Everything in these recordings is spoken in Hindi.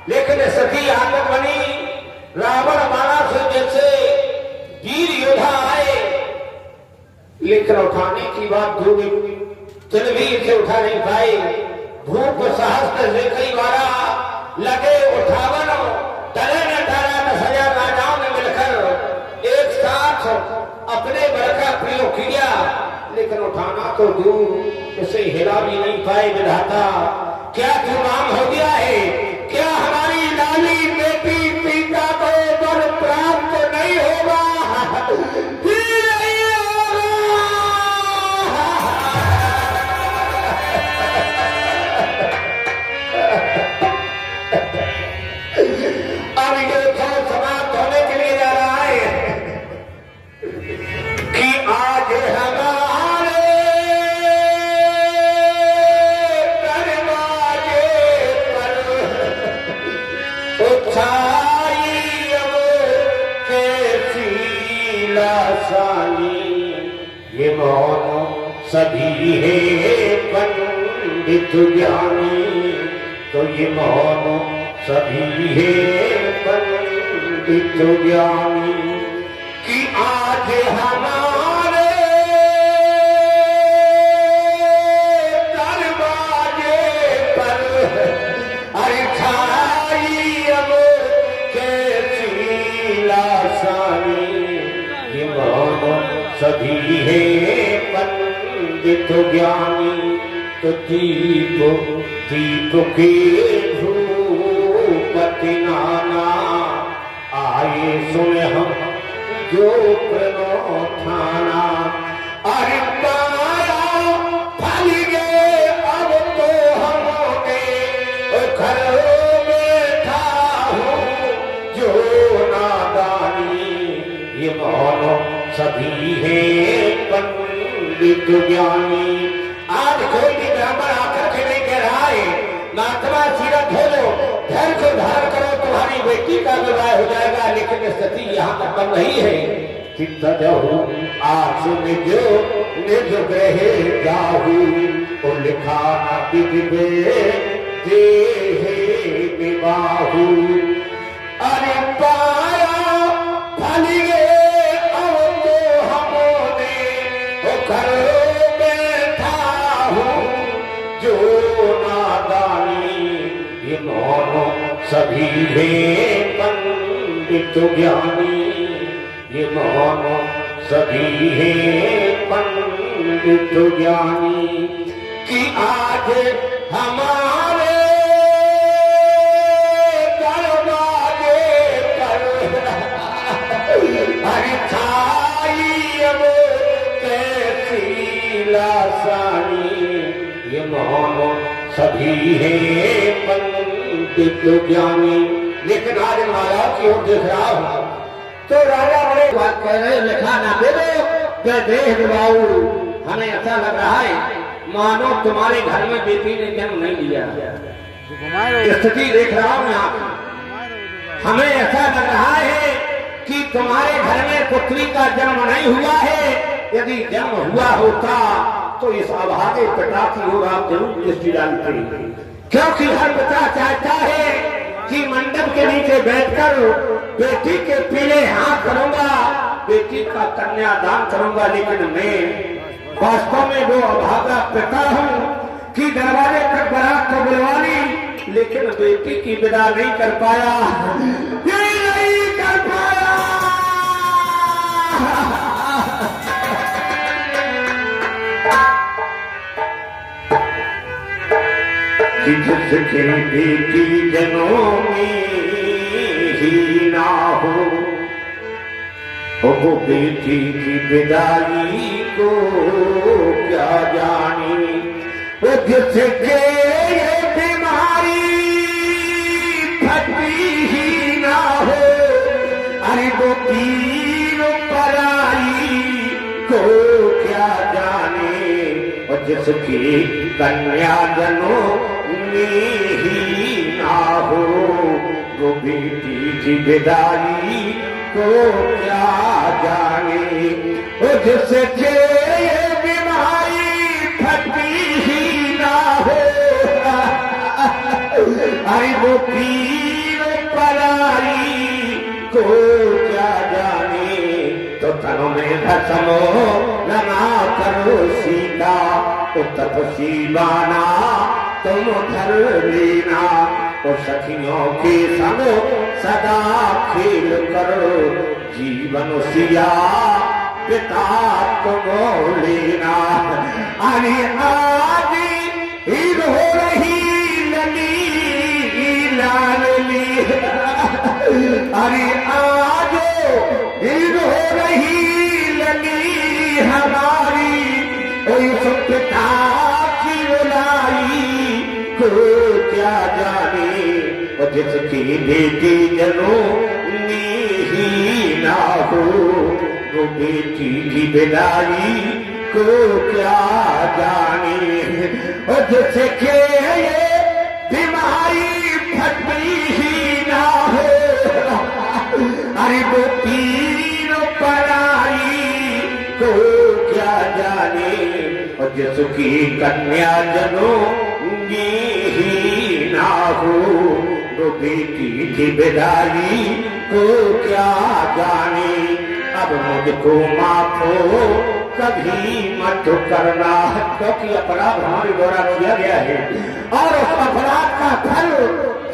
लेकिन सती आग बनी रावण मारा से जैसे वीर योद्धा आए, लेकिन उठाने की बात दूर चल भी इसे उठा नहीं पाए। भूप सहस्त्र से कई बारा लगे उठावन, डरे न डरा न सजा राजाओं ने मिलकर एक साथ अपने बल का प्रयोग किया, लेकिन उठाना तो दूर उसे हिला भी नहीं पाए। विधाता क्या जुर्माम हो गया है? क्या हमारी लाली बेटी सीता को वर प्राप्त नहीं होगा? अब ये खेल समाप्त होने के लिए जा रहा है कि आज हमारे दरवाजे पर उछाई अब कैसी लासानी, ये मौन सभी है पंडित ज्ञानी, तो ये मौन सभी है पंडित ज्ञानी कि आज हमारे दरवाजे पर अरे छाई अब कैसी लासानी, ये मौन सभी है पंडित ज्ञानी, तो दीप दीप के धूपति नाना आए सुन हम जो प्रणोठाना, अरे पाया फल गए अब तो हमने घर बैठा हूँ जो नादानी, ये मौन सभी है पंडित ज्ञानी। आज कोई भी ब्राह्मण आकर के नहीं कह रहा है महात्मा सिरा धोलो, धैर्य को धारण करो, तुम्हारी बेटी का विवाह हो जाएगा, लेकिन सती यहाँ तक बन रही है। चित्त जाहू आज निज निज ग्रह जाहू, और लिखा विधि विवाहू, अरे पाया फल गए अब तो हमने घर जो नादानी, ये मौन सभी है पंडित ज्ञानी, ये मौन सभी है पंडित ज्ञानी कि आज हमारे दरवाजे पर हरि छाई अब कैसी लासानी, ये मौन सभी है पंडित ज्ञानी। लेकिन आज महाराज की ओर देख रहा हूं तो राजा बड़े बात कह रहे, लिखा ना दे दो क्या देह दिवाऊ, हमें ऐसा लग रहा है मानो तुम्हारे घर में बेटी ने जन्म नहीं लिया। स्थिति देख रहा हूं यहाँ, हमें ऐसा लग रहा है कि तुम्हारे घर में पुत्री का जन्म नहीं हुआ है। यदि जन्म हुआ होता तो इस अभागे पिता की ओर आप जरूर दृष्टि डालते, क्योंकि हर पिता चाहता है कि मंडप के नीचे बैठकर बेटी के पीले हाथ करूंगा, बेटी का कन्यादान करूंगा, लेकिन मैं वास्तव में वो अभागा पिता हूँ कि दरवाजे तक बारात को बुलवा ली, लेकिन बेटी की विदा नहीं कर पाया, नहीं कर पाया। जिसके बेटी जनों ही ना हो, वो बेटी की विदाई को क्या जानी, वो जिसके बीमारी फटी ही ना हो, अरे वो पीर पराई को क्या जाने, और जिसकी कन्या जनों ही ना हो, वो बेटी की विदाई को क्या जाने, वो जिसके बीमारी फटी ही ना हो, अरे वो पीर तन में भस्मो रमा करो सीता, तो तपसीबाना तुम धर लेना, तो सखियों के संग सदा खेल करो, जीवन सिया पिता तुम लेना। अरे आज ईद हो रही लली लाली, अरे आज ईद हो रही लली हमारी, उस पिता की बुलाई को क्या जाने, और जिसकी बेटी जनों ही ना हो, वो बेटी की विदाई को क्या जाने, और जिसके ये बीमारी फटती ही ना हो, अरे वो पीर पराई को क्या जाने, और जिसकी कन्या जनों ही ना हो, वो बेटी की विदाई को क्या जाने। अब मुझको माफ हो कभी मत करना, क्योंकि अपराध हमारे द्वारा किया गया है, और उस अपराध का फल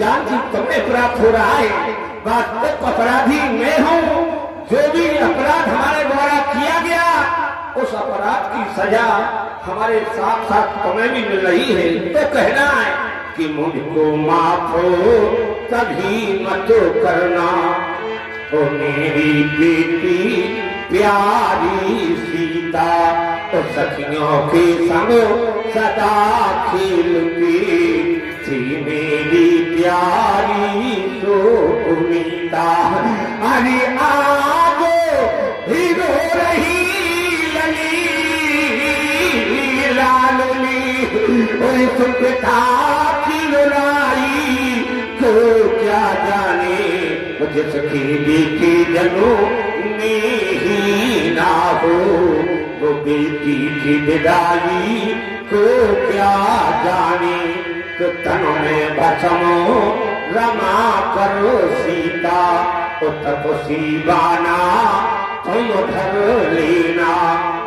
जानती तुम्हें प्राप्त हो रहा है। वास्तविक अपराधी मैं हूँ, जो भी अपराध हमारे द्वारा किया गया उस अपराध की सजा हमारे साथ साथ तुम्हें भी मिल रही है। तो कहना है कि मुझको माफ हो कभी मत करना, ओ मेरी बेटी प्यारी सीता, तो सखियों के संग सदा खेलती थी मेरी प्यारी सुनीता। अरे आज ईद हो रही लली लाली, उस पिता की लड़ाई को क्या जाने, जिसकी बेटी जनों ही ना हो, वो बेटी की विदाई को क्या जाने। तो तन में भस्मो रमा करो सीता, तो तपसीबाना तुम धर लेना,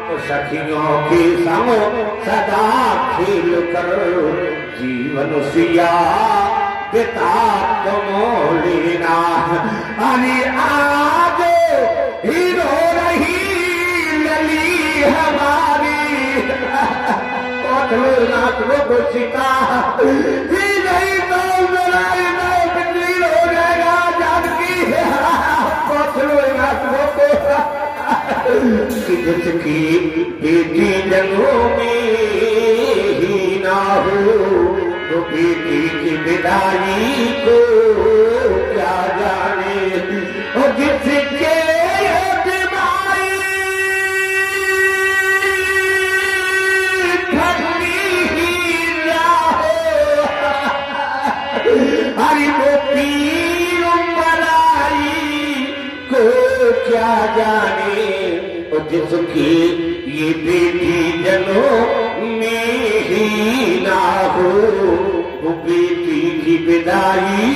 तो सखियों के संग सदा खेल करो, जीवन सिया पिता तुम लेना। अरे आज ईद हो रही लली हमारी, को सीता नहीं तो लड़ाई में बिजली हो जाएगा जानकी, जिसकी बेटी जनों में ही ना हो, तो बेटी की विदाई को क्या जाने, और जिसके बीमारी फटती ही ना हो, हरि वो पीर मलाई को क्या जाने, और जिसकी ये बेटी जनों में ही ना हो, वो बेटी की विदाई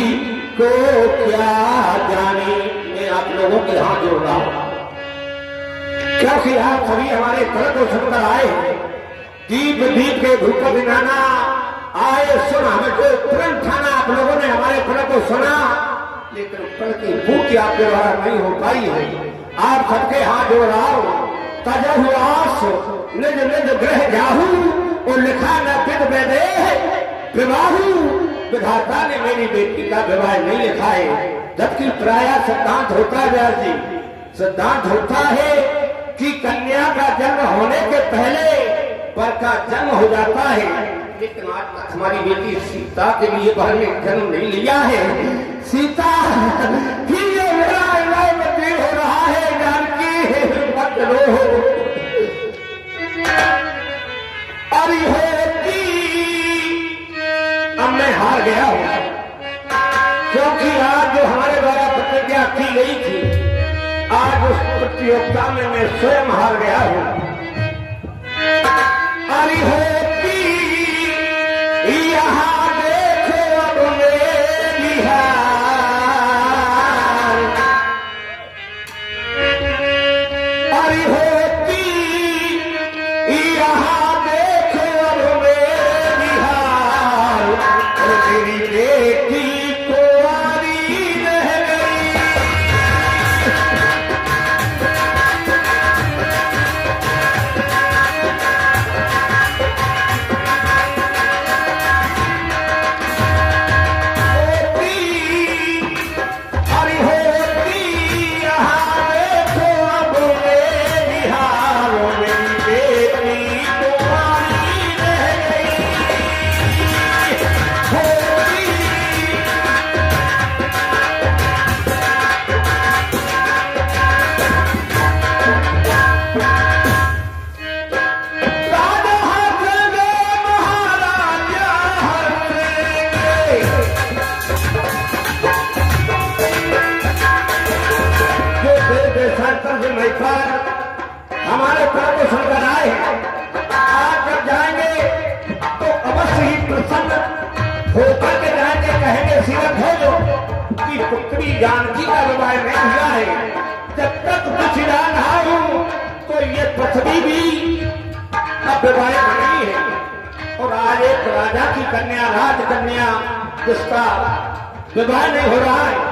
को क्या जाने। मैं आप लोगों के हाथ जोड़ रहा हूं, क्योंकि आप सभी हमारे फल को सुनकर आए, दीप दीप के धूप दिखाना आए, सुन हमको तुरंत खाना, आप लोगों ने हमारे फल को सुना, लेकिन फल की पूर्ति आपके द्वारा नहीं हो पाई है। आप सबके हाथ जोड़ रहा हूं, तजहु आस निज निज ग्रह जाहू, और लिखा न विद वैदेह विवाहू, विधाता ने मेरी बेटी का विवाह नहीं लिखा है। जबकि प्राय सिद्धांत होता है व्यास जी, सिद्धांत होता है कि कन्या का जन्म होने के पहले वर का जन्म हो जाता है, लेकिन आज तक हमारी बेटी सीता के लिए वर ने जन्म नहीं लिया है। सीता कि ये मेरा हो रहा है, जानकी मत रो, अरे होती अब मैं हार गया हूं, क्योंकि आज जो हमारे द्वारा प्रतिज्ञा की गई थी, आज उस प्रतियोगिता में मैं स्वयं हार गया हूं। अरे होती यहाँ देखो अब मेरी हार, अरे पुत्री जानकी का विवाह नहीं हुआ है। जब तक दक्षिणा ना हो तो ये पृथ्वी भी अब विवाह नहीं है। और आज एक राजा की कन्या, राजकन्या, जिसका विवाह नहीं हो रहा है।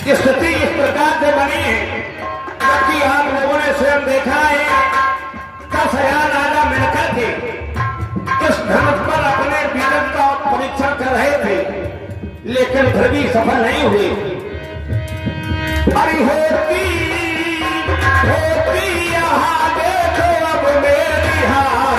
कि स्थिति इस प्रकार से बनी है, जबकि आप लोगों ने स्वयं देखा है 10,000 राजा मिलकर थे इस धनुष पर अपने वीरता का परीक्षण कर रहे थे, लेकिन फिर भी सफल नहीं हुए। अरे होती यहाँ देखो अब मेरी हार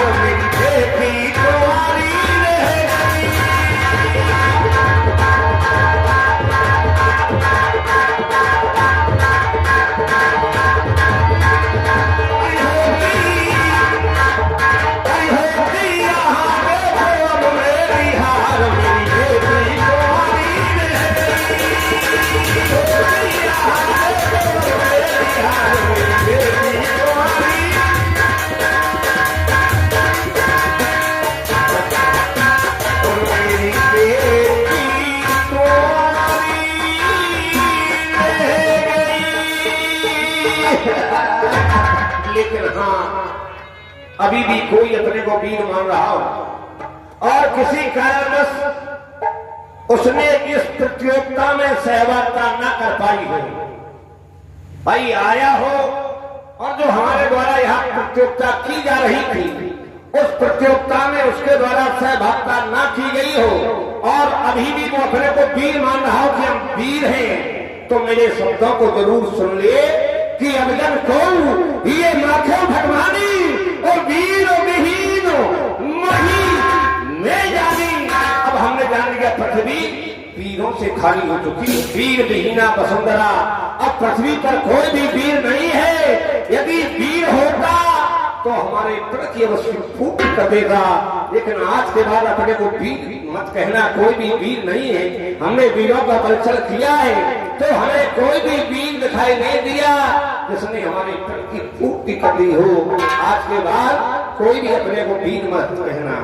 अभी भी कोई अपने को वीर मान रहा हो और किसी कारणवश उसने इस प्रतियोगिता में सहभागिता न कर पाई हो, भाई आया हो और जो हमारे द्वारा यहाँ प्रतियोगिता की जा रही थी उस प्रतियोगिता में उसके द्वारा सहभागिता न की गई हो और अभी भी वो अपने को वीर मान रहा हो कि हम वीर हैं, तो मेरे शब्दों को जरूर सुन ले कि अभिजन को ये माखो भगवानी और वीर विहीन मही में जानी। अब हमने जान लिया पृथ्वी वीरों से खाली हो चुकी, वीर विहीना वसुंधरा, अब पृथ्वी पर कोई भी वीर नहीं है। यदि वीर होता तो हमारे प्रति अवश्य फूट कर देगा, लेकिन आज के बाद अपने को वीर मत कहना, कोई भी वीर नहीं है। हमने वीरों का परिचय किया है तो हमें कोई भी वीर दिखाई नहीं दिया जिसने हमारे प्रति फूट कर दी हो। आज के बाद कोई भी अपने को वीर मत कहना।